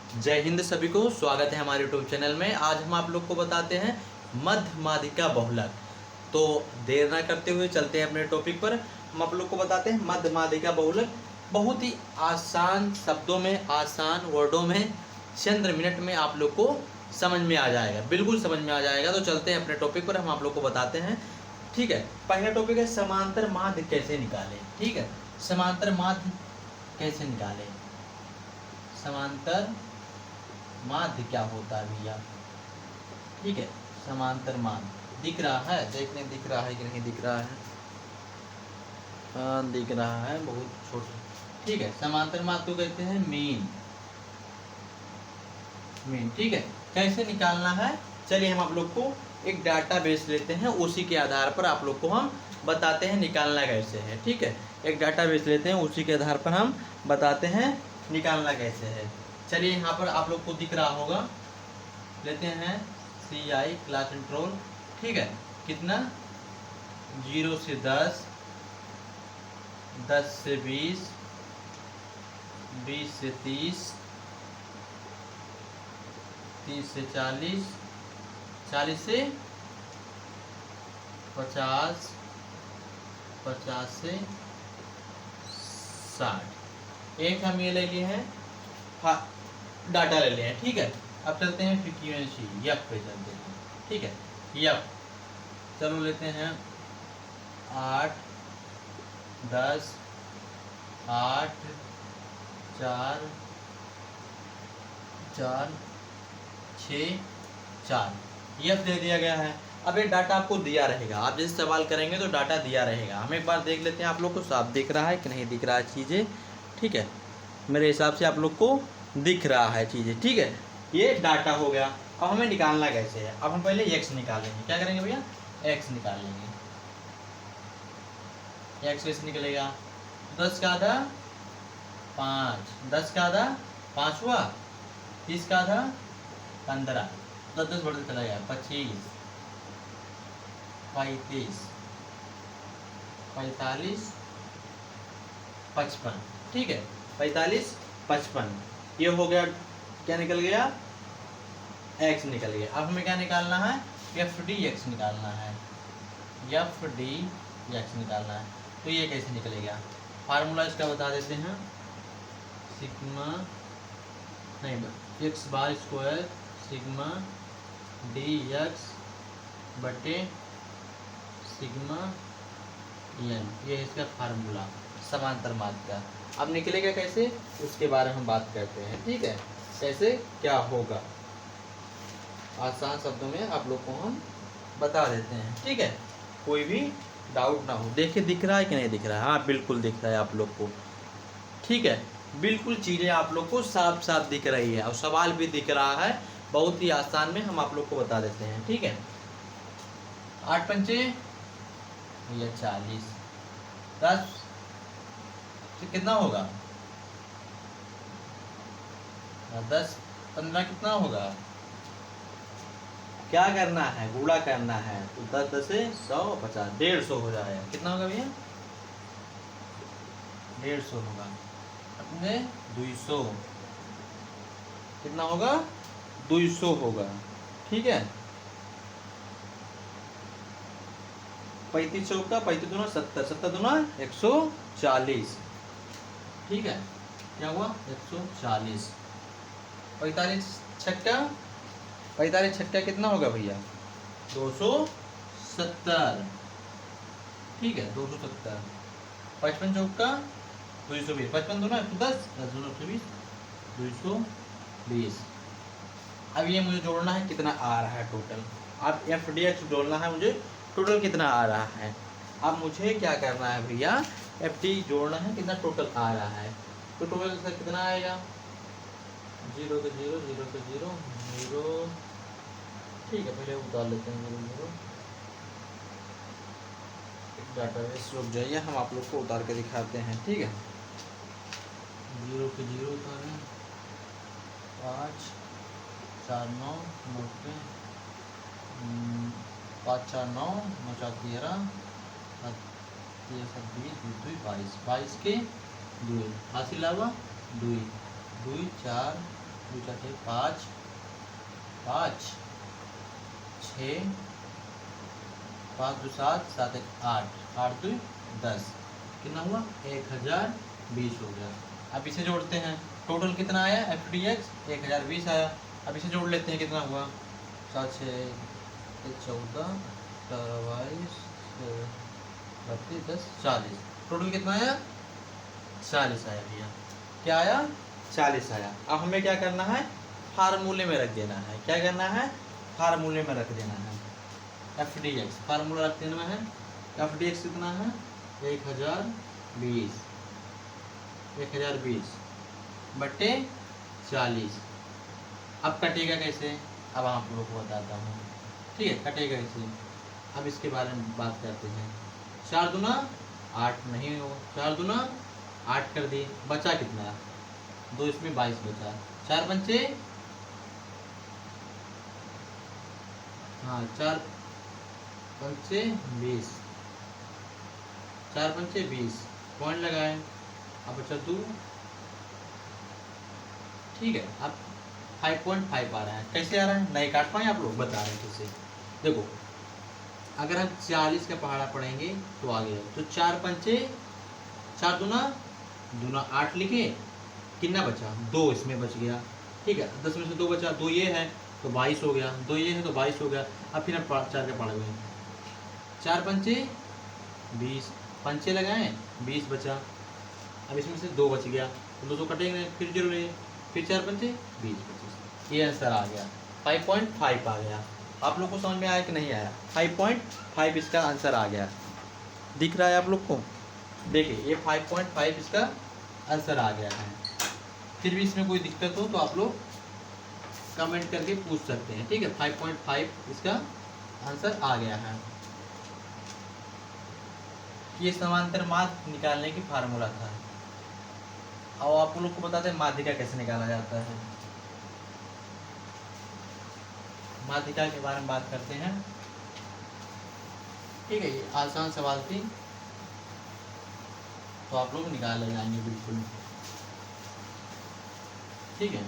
जय हिंद सभी को, स्वागत है हमारे यूट्यूब चैनल में। आज हम आप लोग को बताते हैं मध्य माध्यिका बहुलक। तो देर ना करते हुए चलते हैं अपने टॉपिक पर। हम आप लोग को बताते हैं मध्य माध्यिका बहुलक। बहुत ही आसान शब्दों में, आसान वर्डों में, चंद मिनट में आप लोग को समझ में आ जाएगा, बिल्कुल समझ में आ जाएगा। तो चलते हैं अपने टॉपिक पर, हम आप लोग को बताते हैं। ठीक है, पहला टॉपिक है समांतर माध्य कैसे निकालें। ठीक है, समांतर माध्य कैसे निकालें। समांतर माध्य क्या होता है भैया। ठीक है, समांतर माध्य दिख रहा है, देखने दिख रहा है कि नहीं दिख रहा है। हाँ दिख रहा है, बहुत छोटा। ठीक है, समांतर माध्य को कहते हैं मीन। ठीक है, कैसे निकालना है। चलिए हम आप लोग को एक डाटा बेस लेते हैं, उसी के आधार पर आप लोग को हम बताते हैं निकालना कैसे है। ठीक है, एक डाटा बेस लेते हैं, उसी के आधार पर हम बताते हैं निकालना कैसे है। चलिए यहाँ पर आप लोग को दिख रहा होगा, लेते हैं CI क्लास कंट्रोल। ठीक है, कितना 0 से 10, 10 से 20, 20 से 30, 30 से 40, 40 से 50, 50 से 60। एक हम ये ले लिए हैं, हाँ डाटा ले लिए हैं। ठीक है, अब चलते हैं फ्रीक्वेंसी यफ पे चलते हैं। ठीक है, यफ चलो लेते हैं 8, 10, 8, 4, 4, 6, 4 यफ दे दिया गया है। अब ये डाटा आपको दिया रहेगा, आप जैसे सवाल करेंगे तो डाटा दिया रहेगा। हम एक बार देख लेते हैं आप लोग को साफ दिख रहा है कि नहीं दिख रहा है चीज़ें। ठीक है, मेरे हिसाब से आप लोग को दिख रहा है चीज़ें। ठीक है, ये डाटा हो गया। अब हमें निकालना कैसे है। अब हम पहले x निकालेंगे। क्या करेंगे भैया, x निकाल लेंगे। x कैसे निकलेगा, 10 का आधा 5, 10 का आधा 5 हुआ, 30 का आधा 15, 10 10 बढ़ते चला गया, 25, 35, 45, 55। ठीक है, 45, 55 ये हो गया। क्या निकल गया, x निकल गया। अब हमें क्या निकालना है, FDX निकालना है, FDX निकालना है। तो ये कैसे निकलेगा, फार्मूला इसका बता देते हैं। सिग्मा नहीं, x bar square sigma dx बटे सिग्मा n, ये है इसका फार्मूला समांतर माध्य का। अब निकलेगा कैसे, उसके बारे में हम बात करते हैं। ठीक है, कैसे क्या होगा, आसान शब्दों में आप लोग को हम बता देते हैं। ठीक है, कोई भी डाउट ना हो। देखिए दिख रहा है कि नहीं दिख रहा है। हाँ बिल्कुल दिख रहा है आप लोग को। ठीक है, बिल्कुल चीज़ें आप लोग को साफ साफ दिख रही है और सवाल भी दिख रहा है। बहुत ही आसान में हम आप लोग को बता देते हैं। ठीक है, 8 पंचे ये 40, 10 तो कितना होगा, 10 15 कितना होगा। क्या करना है, गुणा करना है। तो 10 10 से 100 50, 150 हो जाएगा। कितना होगा भैया, 150 होगा। अपने 200 कितना होगा, 200 होगा। ठीक है, 35 चौका 35 दूना 70, 70 दूना 140। ठीक है, क्या हुआ 140। 45 छक्का, 45 छक्का कितना होगा भैया, 270। ठीक है, 270। 55 चौका 220, 55 दूना 110, 10 दूना 120, 220। अब ये मुझे जोड़ना है, कितना आ रहा है टोटल। अब FDX जोड़ना है मुझे, टोटल कितना आ रहा है। अब मुझे क्या करना है भैया, FD जोड़ना है, कितना टोटल आ रहा है। तो टोटल सर कितना आएगा, 0 से 0, 0 से 0, 0। ठीक है, पहले उतार लेते हैं 0 0। डाटा बेस रुक जाइए, हम आप लोग को उतार के दिखाते हैं। ठीक है, 0 के 0 उतारें, 5 4 9 9 5 4 9 9 4 13, 22 22 के 2 हासिल हुआ 2 2 4 दो चार 5 5 6 5 2 7 7 1 8 8 2 10 कितना हुआ 1020 हो गया। अब इसे जोड़ते हैं, टोटल कितना आया एफ डी एक्स 1020 आया। अब इसे जोड़ लेते हैं, कितना हुआ 7 6 14 22 32 10 40, टोटल कितना आया 40 आया भैया। क्या आया 40 आया। अब हमें क्या करना है फार्मूले में रख देना है। क्या करना है फार्मूले में रख देना है। एफ डी एक्स फार्मूला रख देना है। एफ डी एक्स कितना है 1020 बटे 40। अब कटेगा कैसे, अब आप लोगों को बताता हूँ। ठीक है कटेगा कैसे, अब इसके बारे में बात करते हैं। 4 दूना 8 नहीं हो, 4 दूना 8 कर दिए, बचा कितना 2, इसमें 22 बचा। 4 पंचे हाँ 4 पंचे 20, 4 पंचे 20 पॉइंट लगाए। अब बचा 2। ठीक है अब 5.5 आ रहा है। कैसे आ रहा है नहीं काट पाए आप लोग, बता रहे हैं कैसे। देखो अगर हम 40 का पहाड़ा पढ़ेंगे तो आगे तो 4 पंचे 4 दूना 8 लिखे, कितना बचा 2 इसमें बच गया। ठीक है 10 में से 2 बचा, 2 ये है तो 22 हो गया, 2 ये है तो 22 हो गया। अब फिर हम 4 का पढ़ गए, 4 पंचे 20 पंचे लगाएं 20 बचा। अब इसमें से 2 बच गया तो 2 कटेंगे, फिर 0 ले, फिर 4 पंचे 20 25। ये आंसर आ गया 5.5 आ गया। आप लोग को समझ में आया कि नहीं आया 5.5 इसका आंसर आ गया। दिख रहा है आप लोग को, देखिए ये 5.5 इसका आंसर आ गया है। फिर भी इसमें कोई दिक्कत हो तो आप लोग कमेंट करके पूछ सकते हैं। ठीक है 5.5 इसका आंसर आ गया है। ये समांतर माध्य निकालने की फार्मूला था। अब आप लोग को बताते हैं माध्यिका कैसे निकाला जाता है। माध्यिका के बारे में बात करते हैं। ठीक है ये आसान सवाल थी तो आप लोग निकाल ले जाएंगे बिल्कुल। ठीक है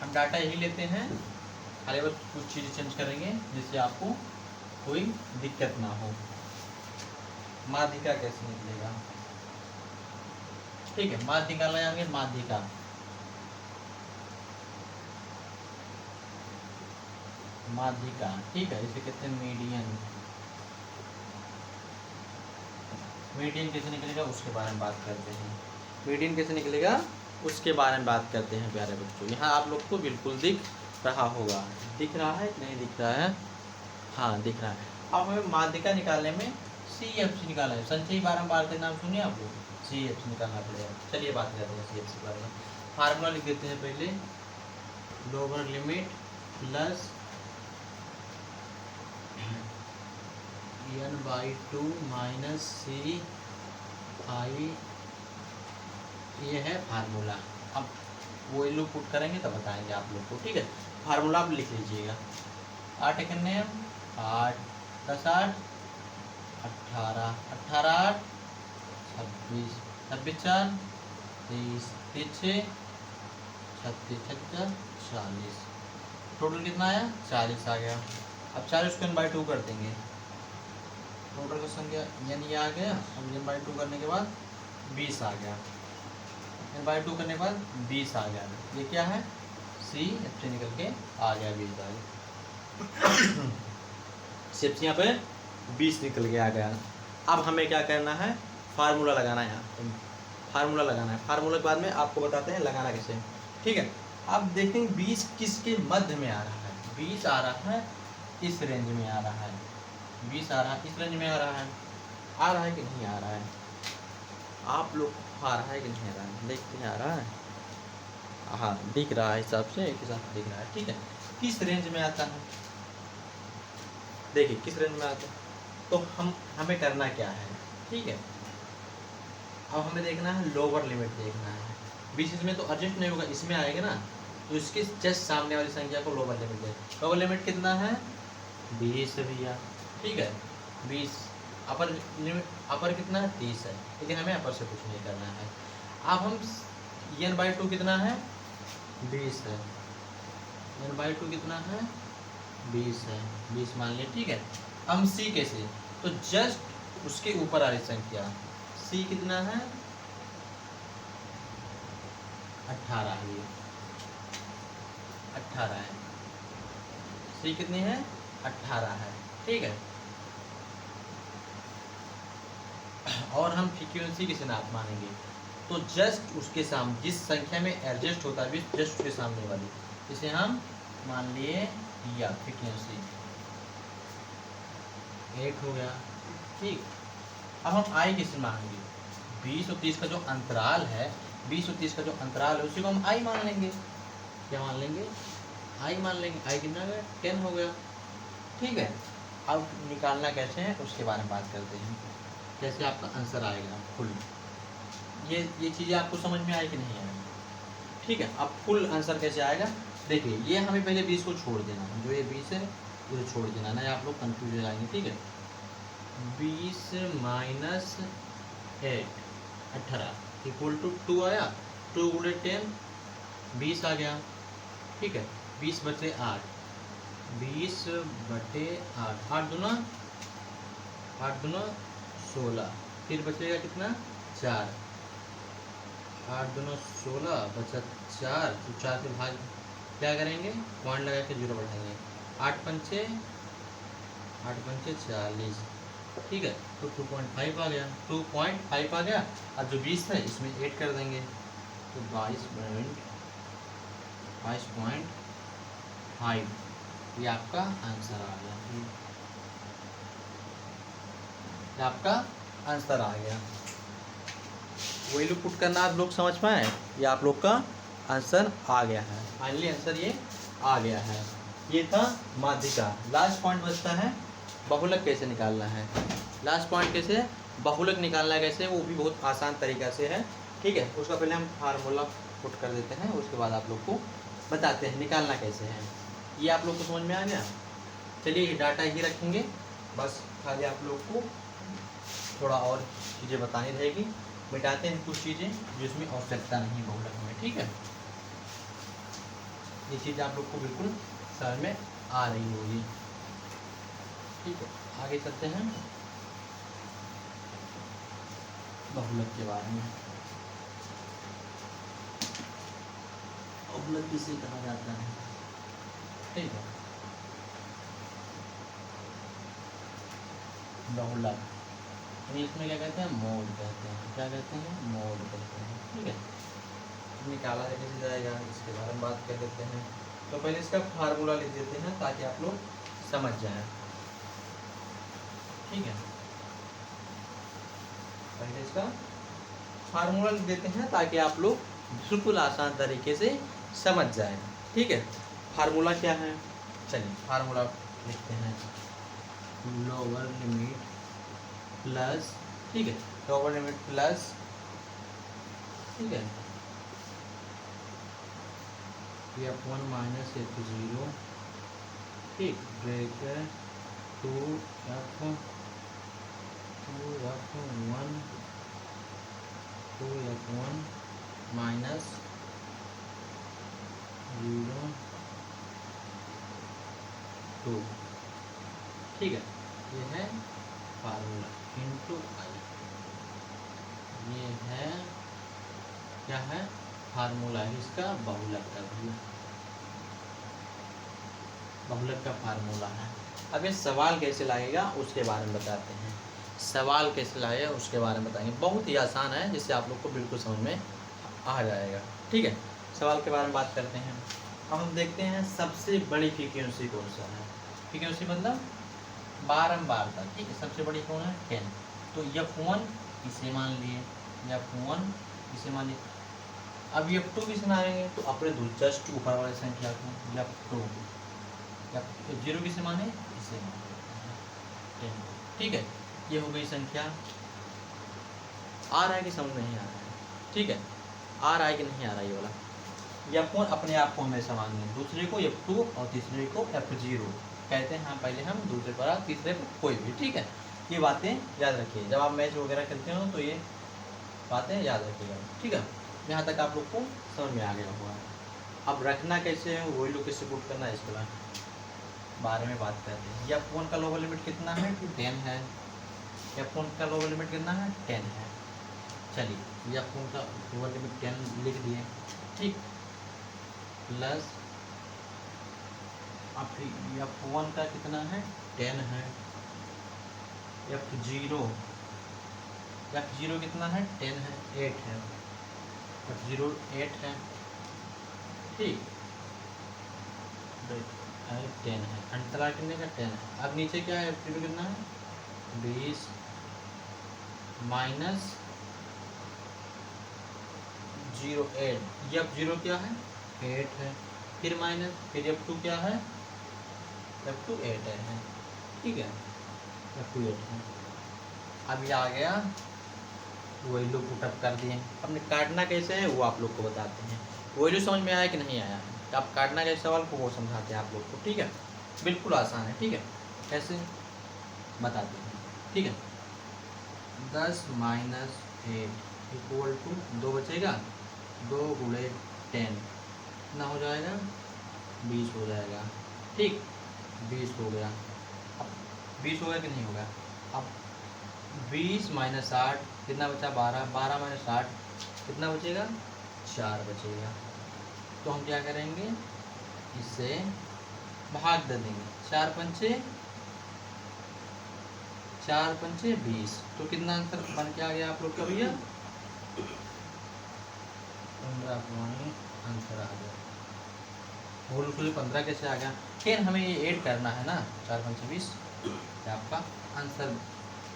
हम डाटा यही लेते हैं, खाली बस कुछ चीज़ें चेंज करेंगे जिससे आपको कोई दिक्कत ना हो। माध्यिका कैसे निकलेगा, ठीक है माध्य निकालना जाएंगे। माध्यिका ठीक है इसे कहते हैं मीडियन। मीडियन कैसे निकलेगा उसके बारे में बात करते हैं। मीडियन कैसे निकलेगा उसके बारे में बात करते हैं प्यारे बच्चों। यहाँ आप लोग को बिल्कुल दिख रहा होगा, दिख रहा है नहीं दिख रहा है, हाँ दिख रहा है। अब हमें माध्यिका निकालने में CFC निकालना है। संचयी बारंबार के नाम सुनिए आप लोग, CFC निकालना पड़ेगा। चलिए बात करते हैं CFC के बारे में। फार्मूला लिख देते हैं पहले, lower limit plus n/2 minus C I, ये है फार्मूला। अब वो लोग पुट करेंगे तब बताएंगे आप लोग को। ठीक है फार्मूला आप लिख लीजिएगा। 8 कितने 8 10 8 18 18 8 26 26 4 30 30 6 36 36 40, टोटल कितना आया 40 आ गया। अब 40 को n/2 कर देंगे, टोटल का संख्या n ये आ गया। अब n/2 करने के बाद 20 आ गया, n/2 करने के बाद 20 आ गया। ये क्या है CFC निकल के आ गया 20 आ गया। CFC यहाँ पे 20 निकल के आ गया। अब हमें क्या करना है फार्मूला लगाना है। यहाँ फार्मूला लगाना है, फार्मूला के बाद में आपको बताते हैं लगाना कैसे। ठीक है अब देखेंगे 20 किसके मध्य में आ रहा है। 20 आ रहा है इस रेंज में आ रहा है, 20 आ रहा है इस रेंज में आ रहा है कि नहीं आ रहा है। आप लोग को आ रहा है कि नहीं आ रहा है, देखते हैं आ रहा है, हाँ दिख रहा है हिसाब से, एक हिसाब से दिख रहा है। ठीक है किस रेंज में आता है, देखिए किस रेंज में आता है। तो हमें करना क्या है, ठीक है अब हमें देखना है लोअर लिमिट देखना है। 20 इसमें तो एडजस्ट नहीं होगा, इसमें आएगा ना, तो इसके जस्ट सामने वाली संख्या को लोअर लिमिट है। लोअर लिमिट कितना है 20 भैया। ठीक है 20 अपर लिमिट, अपर कितना है 30 है, लेकिन हमें अपर से कुछ नहीं करना है। अब हम n/2 कितना है 20 है, n/2 कितना है 20 है, 20 मान लिया, ठीक है। हम c कैसे, तो जस्ट उसके ऊपर आ रही संख्या c कितना है 18 है, ये 18 है, c कितनी है 18 है, ठीक है। और हम फ्रीक्वेंसी किसे नाप मानेंगे, तो जस्ट उसके सामने जिस संख्या में एडजस्ट होता है जस्ट उसके सामने वाली, इसे हम मान लिए या फ्रीक्वेंसी 8 हो गया, ठीक। अब हम आई किसे मानेंगे, 20 और 30 का जो अंतराल है, 20 और 30 का जो अंतराल है उसी को हम आई मान लेंगे। क्या मान लेंगे, आई मान लेंगे। आई कितना हो गया 10 हो गया, ठीक है। अब निकालना कैसे है उसके बारे में बात करते हैं, कैसे आपका आंसर आएगा फुल। ये चीज़ें आपको समझ में आई कि नहीं आई, ठीक है। अब फुल आंसर कैसे आएगा, देखिए ये हमें पहले 20 को छोड़ देना है, जो ये 20 है उसे छोड़ देना, नहीं आप लोग कंफ्यूज हो जाएंगे, ठीक है। 20 माइनस 8 18 इक्वल टू 2 आया, 2 गुणे 10 20 आ गया, ठीक है। 20 बटे 8, 20 बटे 8, 8 दूना 16, फिर बचेगा कितना 4, 8 दूना 16 बचा 4, तो 4 से भाग क्या करेंगे, पॉइंट लगा के 0 बैठाएंगे, 8 पंचे 40, ठीक है। तो 2.5 आ गया, 2.5 आ गया। अब जो 20 है इसमें 8 कर देंगे, तो 22.5 ये आपका आंसर आ गया, ये आपका आंसर आ गया। वही लोग पुट करना आप लोग समझ पाए, ये आप लोग का आंसर आ गया है, फाइनली आंसर ये आ गया है। ये था माध्यिका। लास्ट पॉइंट बचता है बहुलक कैसे निकालना है। लास्ट पॉइंट कैसे बहुलक निकालना है, कैसे, वो भी बहुत आसान तरीका से है, ठीक है। उसका पहले हम फार्मूला पुट कर देते हैं, उसके बाद आप लोग को बताते हैं निकालना कैसे है। ये आप लोग को समझ में आ गया। चलिए ये डाटा ही रखेंगे, बस खाली आप लोग को थोड़ा और चीज़ें बतानी रहेगी। मिटाते हैं कुछ चीज़ें जिसमें आवश्यकता नहीं बहुलक में, ठीक है। ये चीज़ आप लोग को बिल्कुल समझ में आ रही होगी, ठीक है। आगे चलते हैं बहुलक के बारे में। बहुलक किसे कहा जाता है, ठीक है। बहुलक इंग्लिश में क्या कहते हैं, मोड कहते हैं। क्या कहते हैं, मोड कहते हैं, ठीक है। निकाला कैसे जाएगा इसके बारे में बात कर लेते हैं। तो पहले इसका फार्मूला लिख देते हैं ताकि आप लोग समझ जाएं, ठीक है। पहले इसका फार्मूला लिख देते हैं ताकि आप लोग बिल्कुल आसान तरीके से समझ जाएं, ठीक है। फार्मूला क्या है, चलिए फार्मूला लिखते हैं। लोअर लिमिट प्लस, ठीक है, लोअर लिमिट प्लस, ठीक है, f1 माइनस f0, ठीक, ब्रेकेट 2f1 माइनस 0 2, ठीक है। ये है फार्मूला इंटू आई, ये है क्या है, फार्मूला है इसका बहुलक का, बहुलक का फार्मूला है। अब ये सवाल कैसे लाएगा उसके बारे में बताते हैं। सवाल कैसे लाएगा उसके बारे में बताएंगे, बहुत ही आसान है जिससे आप लोग को बिल्कुल समझ में आ जाएगा, ठीक है। सवाल के बारे में बात करते हैं। अब हम देखते हैं सबसे बड़ी फ्रीक्वेंसी कौन सा है। फ्रीक्वेंसी मतलब बारंबारता, ठीक है। सबसे बड़ी कौन है 10, तो f1 इसे मान लिए, f1 इसे मान लिए। अब f2 किसे मानेंगे, तो अपने जस्ट ऊपर वाले संख्या को f2, 0 किसे माने, इसे माने 10, ठीक है। ये हो गई संख्या। आ रहा है कि समझ नहीं आ रहा है, ठीक है। आ रहा है कि नहीं आ रहा है ये वाला। f1 अपने आप को हमेशा मानेंगे, दूसरे को f2 और तीसरे को f0 कहते हैं। हाँ, पहले हम दूसरे पर तीसरे पर कोई भी, ठीक है। ये बातें याद रखिए, जब आप मैच वगैरह खेलते हो तो ये बातें याद रखिएगा, ठीक है। यहाँ तक आप लोग को समझ में आ गया होगा। अब रखना कैसे है, वही लोग कैसे पुट करना है, इसके बारे में बात करते हैं। या फोन का लोअर लिमिट कितना है, 10 है। या फोन का लोअर लिमिट कितना है, 10 है। चलिए, या फोन का लोअर लिमिट 10 लिख दिए, ठीक। प्लस अब F1 का कितना है, 10 है। F0 कितना है, 10 है, 8 है। F0 8 है, ठीक। 10 है, अंतराल कितने का, 10 है। अब नीचे क्या है, F0 कितना है, 20 माइनस 0 8। F0 क्या है, 8 है। फिर माइनस, फिर F2 क्या है, F2 8 है, ठीक है। F2 8 है। अब ये आ गया, वही लोग पुटअप कर दिए। अपने काटना कैसे है वो आप लोग को बताते हैं। वही लोग समझ में आया कि नहीं आया, तो आप काटना कैसे सवाल को वो समझाते हैं आप लोग को, ठीक है। बिल्कुल आसान है, ठीक है। कैसे बताते हैं, ठीक है। 10 माइनस 8 इक्वल टू 2 बचेगा, 2 गुणे 10 कितना हो जाएगा, 20 हो जाएगा, ठीक। 20 हो गया। अब 20 हो गया कि नहीं होगा। अब 20 माइनस 8 कितना बचा, 12। 12 माइनस 8 कितना बचेगा, 4 बचेगा। तो हम क्या करेंगे, इससे भाग दे देंगे। 4 पंचे 20। तो कितना आंसर बन के आ गया आप लोग का भैया, 15 आंसर आ गया। होल फुल 15 कैसे आ गया, फिर हमें ये ऐड करना है ना, 4 पंचे 20, आपका आंसर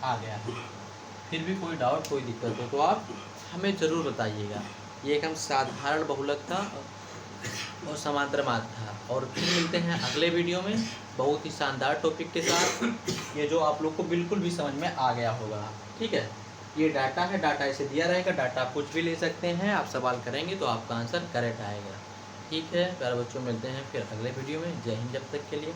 आ गया है। फिर भी कोई डाउट, कोई दिक्कत हो तो आप हमें ज़रूर बताइएगा। ये एक हम साधारण बहुलक था और समांतर माध्य था। और फिर मिलते हैं अगले वीडियो में बहुत ही शानदार टॉपिक के साथ, ये जो आप लोग को बिल्कुल भी समझ में आ गया होगा, ठीक है। ये डाटा है, डाटा इसे दिया रहेगा, डाटा आप कुछ भी ले सकते हैं, आप सवाल करेंगे तो आपका आंसर करेक्ट आएगा, ठीक है। प्यारे बच्चों, मिलते हैं फिर अगले वीडियो में। जय हिंद जब तक के लिए।